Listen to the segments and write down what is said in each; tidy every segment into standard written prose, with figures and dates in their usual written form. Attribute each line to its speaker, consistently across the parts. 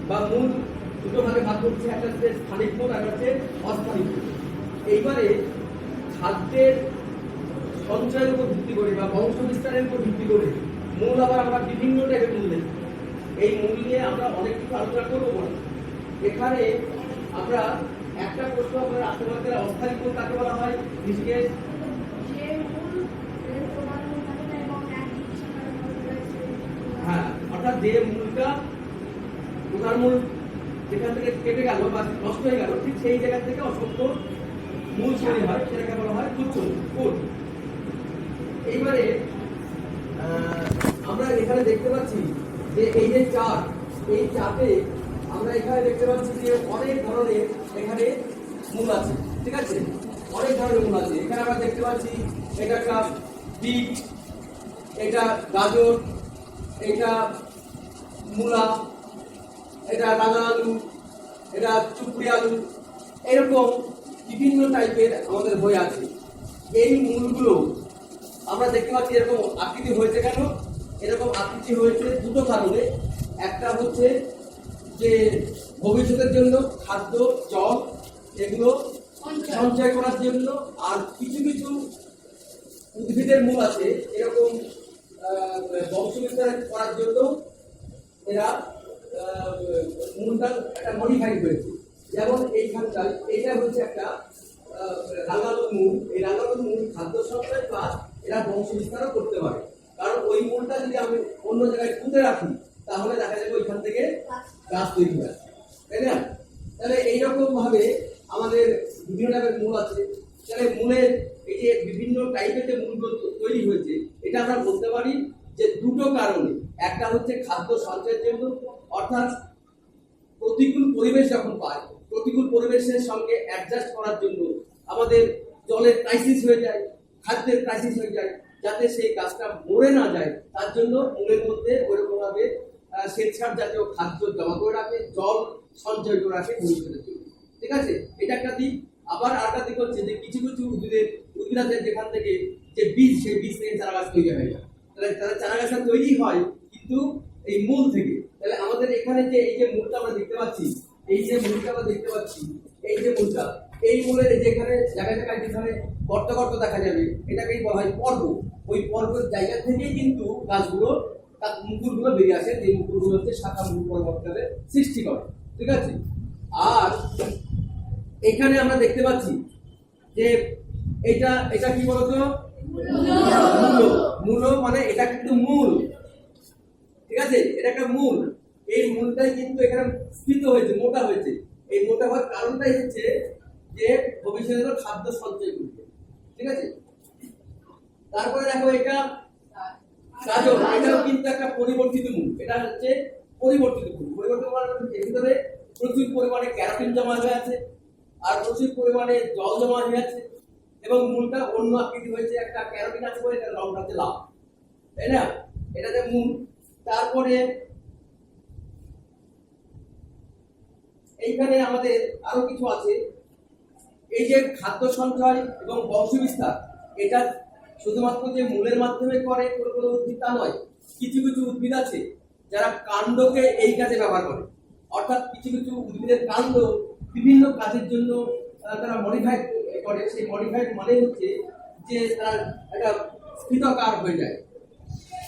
Speaker 1: বা মূল দুটো ভাগে ভাগ করছে, একটা হচ্ছে স্থানিক মূল আর হচ্ছে অস্থানিক মূল। এইবারে খাদ্যের সঞ্চয়ের উপর ভিত্তি করে বা বংশ বিস্তারের উপর ভিত্তি করে মূল আবার আমরা বিভিন্ন টাইপের মূল দেখি। এই মূল নিয়ে আমরা অনেক কিছু আলোচনা করবো বলে এখানে আমরা একটা প্রশ্ন আপনার আশেপাশে অস্থায়ী মূল কাকে বলা হয়? ঋষিকেশ, হ্যাঁ, অর্থাৎ যে মূলটা প্রধান মূল যেখান থেকে কেটে গেল বা নষ্ট হয়ে গেল, ঠিক সেই জায়গা থেকে অসংখ্য মূল তৈরি হয়, সেটাকে বলা হয় তুচ্ছ মূল। এইবারে আমরা এখানে দেখতে পাচ্ছি যে এই যে চার্ট, এই চার্টে আমরা এখানে দেখতে পাচ্ছি যে অনেক ধরনের এখানে মূল আছে, ঠিক আছে, অনেক ধরনের মূল আছে। এখানে আমরা দেখতে পাচ্ছি এটা একটা বিট, এটা গাজর, এটা মূলা, এটা রাঙা আলু, এটা চুপড়ি আলু, এরকম বিভিন্ন টাইপের আমাদের বই আছে। এই মূলগুলো আমরা দেখতে পাচ্ছি এরকম আকৃতি হয়েছে কেন? এরকম আকৃতি হয়েছে দুটো কারণে। একটা হচ্ছে যে ভবিষ্যতের জন্য খাদ্য, জল এগুলো সঞ্চয় করার জন্য, আর কিছু কিছু উদ্ভিদের মূল আছে এরকম বংশ বিস্তার করার জন্য এরা মূলটা একটা মডিফাই হয়েছে। যেমন এইখানটায় এইটা হচ্ছে একটা রাঙানো মূল। এই রাঙানো মূল খাদ্য সঞ্চয় প্লাস এরা বংশ বিস্তারও করতে পারে, কারণ ওই মূলটা যদি আমি অন্য জায়গায় পুঁতে রাখি তাহলে দেখা যাবে ওইখান থেকে গাছ তৈরি হয়, তাই না? তাহলে এইরকম ভাবে আমাদের বিভিন্ন টাইপের মূল আছে। তাহলে মূলের এই যে বিভিন্ন টাইপের যে মূলগুলো তৈরি হয়েছে, এটা আমরা বলতে পারি যে দুটো কারণে। একটা হচ্ছে খাদ্য সঞ্চয়ের জন্য, অর্থাৎ প্রতিকূল পরিবেশ যখন পায়, প্রতিকূল পরিবেশের সঙ্গে অ্যাডজাস্ট করার জন্য আমাদের জলের ক্রাইসিস হয়ে যায়, খাদ্যের ক্রাইসিস হয়ে যায়, যাতে সেই গাছটা মরে না যায় তার জন্য মূলের মধ্যে ওইরকমভাবে শ্বেতসার জাতীয় খাদ্য জমা করে রাখে, জল সঞ্চয় করে রাখে ভবিষ্যতের জন্য, ঠিক আছে? এটা একটা দিক। আবার আরেকটা দিক হচ্ছে যে কিছু কিছু উদ্ভিদ আছে যেখান থেকে যে বীজ, সেই বীজ থেকে চারা গাছ তৈরি হয়ে যায়। তাহলে চারা গাছটা তৈরি হয় কিন্তু এই মূল থেকে। তাহলে আমাদের এখানে যে এই যে মূলটা আমরা দেখতে পাচ্ছি, এই যে মূলটা আমরা দেখতে পাচ্ছি, এই যে মূলটা, এই মূলের যেখানে জায়গায় জায়গায় যেখানে গর্ত গর্ত দেখা যাবে, এটাকেই বলা হয় পর্ব। ওই পর্বের জায়গা থেকেই কিন্তু গাছগুলো তার মুকুলগুলো বেরিয়ে আসে, যে মুকুলগুলো হচ্ছে শাখা মুকুল পরবর্তীকালে সৃষ্টি করে, ঠিক আছে? আর এখানে আমরা দেখতে পাচ্ছি যে এটা এটা কি বলতো? মূল মানে এটা কিন্তু মূল, ঠিক আছে? এটা একটা মূল। এই মূলটাই কিন্তু এখানে স্ফীত হয়েছে, মোটা হয়েছে। এই মোটা হওয়ার কারণটাই হচ্ছে যে ভবিষ্যতের খাদ্য সঞ্চয় করবে, ঠিক আছে? তারপরে দেখো এটা গাজর, এটাও কিন্তু একটা পরিবর্তিত মূল। এটা হচ্ছে পরিবর্তিত মূল। পরিবর্তিত মানে এর ভিতরে প্রচুর পরিমাণে ক্যারোটিন জমা হয়ে আছে, আর প্রচুর পরিমাণে জল জমা হয়ে আছে, এবং মূলটা অন্য আকৃতি হয়েছে। একটা ক্যারোটিন আছে বলে এটা রংটা হচ্ছে লাল, তাই না? এটাতে মূল। তারপরে এইখানে আমাদের আরো কিছু আছে। এই যে খাদ্য সঞ্চয় এবং বংশ বিস্তার, এটা শুধুমাত্র যে মূলের মাধ্যমে করে কোনো কোনো উদ্ভিদ তা নয়। কিছু কিছু উদ্ভিদ আছে যারা কাণ্ডকে এই কাজে ব্যবহার করে, অর্থাৎ কিছু কিছু উদ্ভিদের কাণ্ড বিভিন্ন কাজের জন্য তারা মডিফাই করে। সেই মডিফাইড মানে হচ্ছে যে তারা একটা স্ফীতকার হয়ে যায়,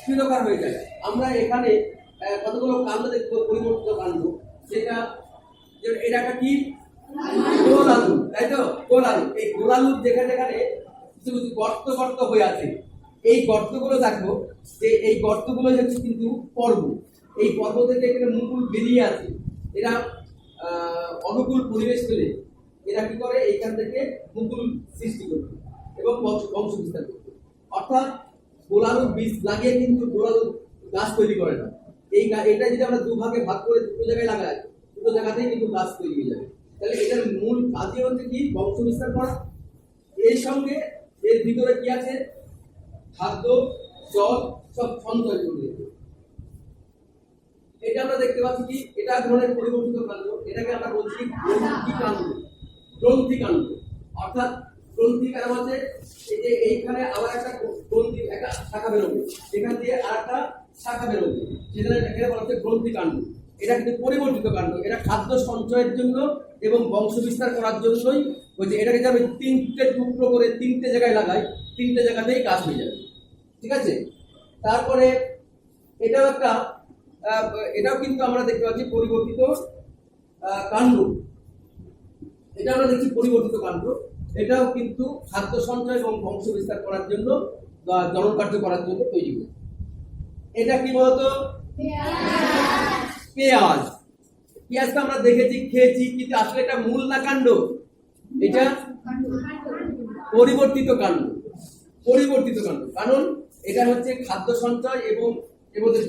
Speaker 1: স্ফীতকার হয়ে যায়। আমরা এখানে কতগুলো কাণ্ড দেখবো, পরিবর্তিত কাণ্ড। সেটা এটা একটা কি? গোল আলু, তাই তো? গোল আলু। এই গোল আলুর যেখানে যেখানে কিছু কিছু গর্ত গর্ত হয়ে আছে, এই গর্তগুলো দেখো যে এই গর্তগুলো হচ্ছে কিন্তু পর্ব। এই পর্ব থেকে এখানে মুকুল বেরিয়ে আছে। এরা অনুকূল পরিবেশ পেলে এরা কি করে? এইখান থেকে মুকুল সৃষ্টি করবে এবং বংশ বিস্তার করবে। অর্থাৎ গোল আলুর বীজ লাগিয়ে কিন্তু গোল আলুর গাছ তৈরি করে না। এটা যদি আমরা দুভাগে ভাগ করে দুটো জায়গায় লাগাই, দুটো জায়গাতেই কিন্তু গাছ তৈরি হয়ে যাবে। তাহলে এটার মূল কাজই হচ্ছে কি? বংশ বিস্তার করা। এর সঙ্গে এর ভিতরে কি আছে? খাদ্য, জল সব সঞ্চয় করে। এটা আমরা দেখতে পাচ্ছি কি? এটা ধরনের পরিবর্তিত কাণ্ড। এটাকে আমরা বলছি গ্রন্থি কাণ্ড। গ্রন্থি কাণ্ড অর্থাৎ গ্রন্থি কাণ্ড মানে এই যে এইখানে আবার একটা গ্রন্থি, একটা শাখা বেরোবে, এখান দিয়ে আর একটা শাখা বেরোবে, সেটা এখানে বলা হচ্ছে গ্রন্থি কাণ্ড। এটা কিন্তু পরিবর্তিত কাণ্ড। এটা খাদ্য সঞ্চয়ের জন্য এবং বংশ বিস্তার করার জন্যই হচ্ছে। এটাকে যদি আমি 3টে টুকরো করে 3টে জায়গায় লাগাই, 3টে জায়গাতেই কাজ হয়ে যাবে, ঠিক আছে। তারপরে এটাও একটা এটাও কিন্তু আমরা দেখতে পাচ্ছি পরিবর্তিত কাণ্ড। এটা আমরা দেখছি পরিবর্তিত কাণ্ড। এটাও কিন্তু খাদ্য সঞ্চয় এবং বংশ বিস্তার করার জন্য বা জনন কার্য করার জন্য তৈরি হয়। এটা কি বলতো? পেঁয়াজ। পেঁয়াজটা আমরা দেখেছি, খেয়েছি, কিন্তু আসলে এটা মূল না কাণ্ড? এটা পরিবর্তিত কাণ্ড। পরিবর্তিত কাণ্ড কারণ এটা হচ্ছে খাদ্য সঞ্চয় এবং এর মধ্যে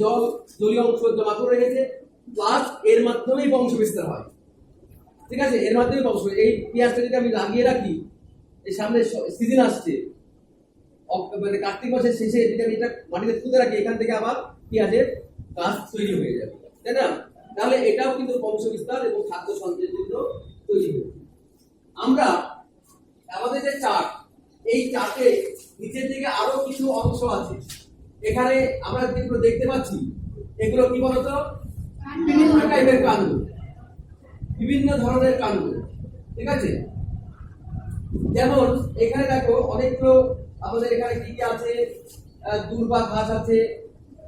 Speaker 1: জলীয় অংশ জমা করে রেখেছে, প্লাস এর মাধ্যমেই বংশ বিস্তার হয়, ঠিক আছে। এর মাধ্যমে বংশ। এই পেঁয়াজটা যদি আমি লাগিয়ে রাখি, এই সামনে সিজন আসছে, মানে কার্তিক মাসের শেষে যদি আমি এটা মাটিতে পুঁতে রাখি, এখান থেকে আবার পেঁয়াজের গাছ তৈরি হয়ে যাবে, তাই না? তাহলে এটাও কিন্তু বংশ বিস্তার এবং খাদ্য সঞ্চয়ের জন্য তৈরি হয়েছে। আমরা আমাদের যে চার্ট, এই চার্টে নিচের দিকে আরো কিছু অংশ আছে। এখানে আমরা যেগুলো দেখতে পাচ্ছি, এগুলো কি বলতো? বিভিন্ন টাইপের কাণ্ড, বিভিন্ন ধরনের কাণ্ড, ঠিক আছে। যেমন এখানে দেখো অনেকগুলো আমাদের এখানে কি কি আছে? দুর্বা ঘাস আছে,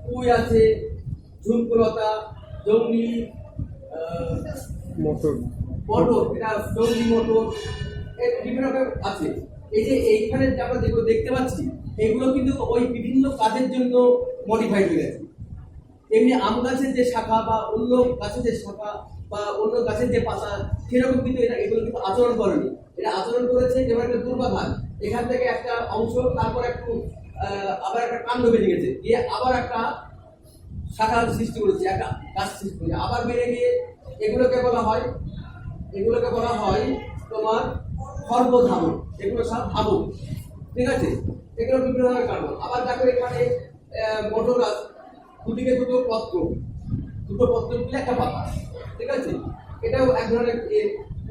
Speaker 1: পুঁই আছে, ঝুমকুলতা, জঙ্গলি মটর, এটা জঙ্গলি মটর, বিভিন্ন রকম আছে। এই যে এইখানে আমরা যেগুলো দেখতে পাচ্ছি, এগুলো কিন্তু ওই বিভিন্ন কাজের জন্য মডিফাইড হয়ে গেছে। এমনি আম গাছের যে শাখা বা অন্য গাছের যে শাখা বা অন্য গাছের যে পাতা, সেরকম কিন্তু এগুলো কিন্তু আচরণ করেনি। এটা আচরণ করেছে যেমন একটা দুর্বাঘাত, এখান থেকে একটা অংশ, তারপর একটু আবার একটা কাণ্ড বেরিয়ে গেছে, গিয়ে আবার একটা শাখার সৃষ্টি করেছে, একটা গাছ সৃষ্টি করেছে, আবার বেড়ে গিয়ে এগুলোকে বলা হয় তোমার সর্বধাবক। এগুলো সব ধাবক, ঠিক আছে। এগুলো বিভিন্ন ধরনের কাণ্ড। আবার দেখো এখানে মটর গাছ, দুদিকে দুটো পত্র মিলে একটা পাতা, ঠিক আছে। এটাও এক ধরনের।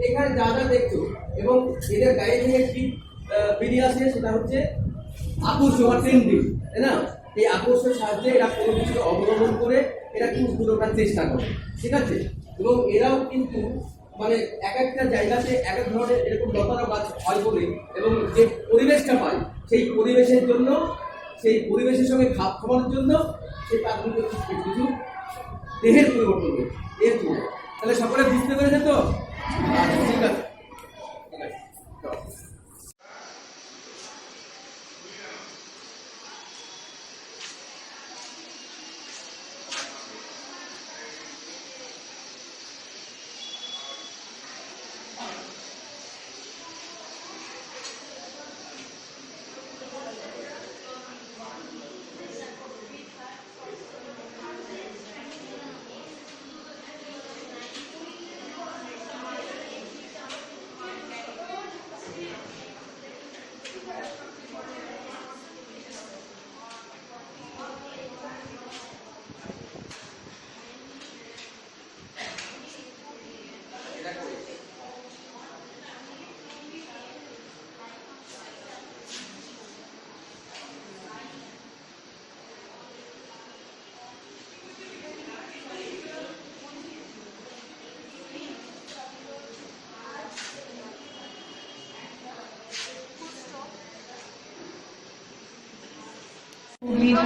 Speaker 1: এখানে যা যা দেখছো এবং এদের গায়ে থেকে একটি বেরিয়ে আসে, সেটা হচ্ছে আকর্ষণ বা ট্রেন্ডিং, তাই না? এই আকর্ষণের সাহায্যে এরা কোনো কিছু অবলম্বন করে এরা কিন্তু পুরোটার চেষ্টা করে, ঠিক আছে। এবং এরাও কিন্তু মানে এক একটা জায়গাতে এক এক ধরনের এরকম লতানো গাছ হয় বলে, এবং যে পরিবেশটা পায় সেই পরিবেশের জন্য, সেই পরিবেশের সঙ্গে খাপ খাওয়ানোর জন্য সেই তার কিছু দেহের পরিবর্তন হয়েছে। তাহলে সকলে বুঝতে পেরেছে তো? ঠিক আছে।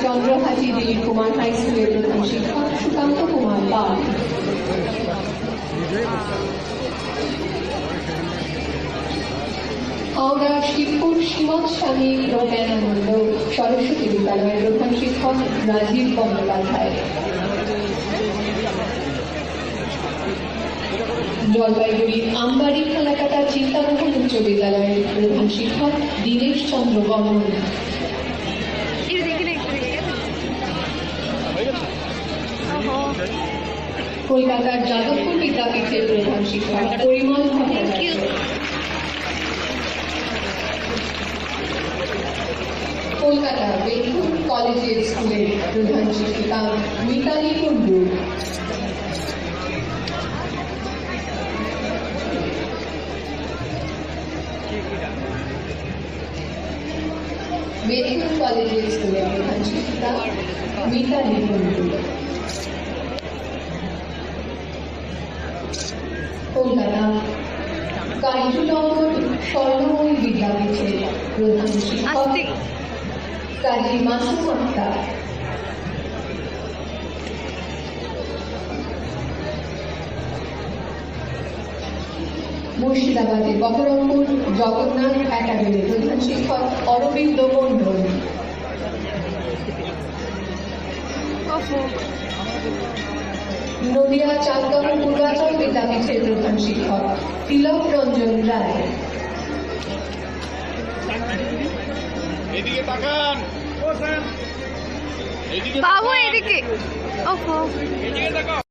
Speaker 2: চন্দ্রহাটি দিলীপ কুমার হাই স্কুলের প্রধান শিক্ষক সুকান্ত কুমার পাল। হাওড়া শিবপুর শ্রীমৎ স্বামী প্রজ্ঞানানন্দ সরস্বতী বিদ্যালয়ের প্রধান শিক্ষক রাজীব বন্দ্যোপাধ্যায়। জলপাইগুড়ির আমবাড়ি ফালাকাটা চিন্তামোহন উচ্চ বিদ্যালয়ের প্রধান শিক্ষক দীনেশ চন্দ্র বর্মন। কলকাতার যাদবপুর বিদ্যাপীঠের প্রধান শিক্ষক পরিমল ভট্টাচার্য। কলকাতা বেলুর কলেজের স্কুলের প্রধান শিক্ষিকা মিতালি কুন্ডু। বেলুর কলেজের স্কুলের প্রধান শিক্ষিকা মিতালি কুন্ডু। কলকাতা কাঞ্চননগর স্বর্ণময়ী বিদ্যাপীঠের প্রধান শিক্ষক কাজী মাসুম আক্তার। মুর্শিদাবাদের বহরমপুর জগন্নাথ একাডেমির প্রধান শিক্ষক অরবিন্দ মণ্ডল। নদিয়া চাঁদগাঁও পূর্বাচল বিদ্যাপীঠের প্রধান শিক্ষক তিলক রঞ্জন রায়।
Speaker 3: বাবু এদিকে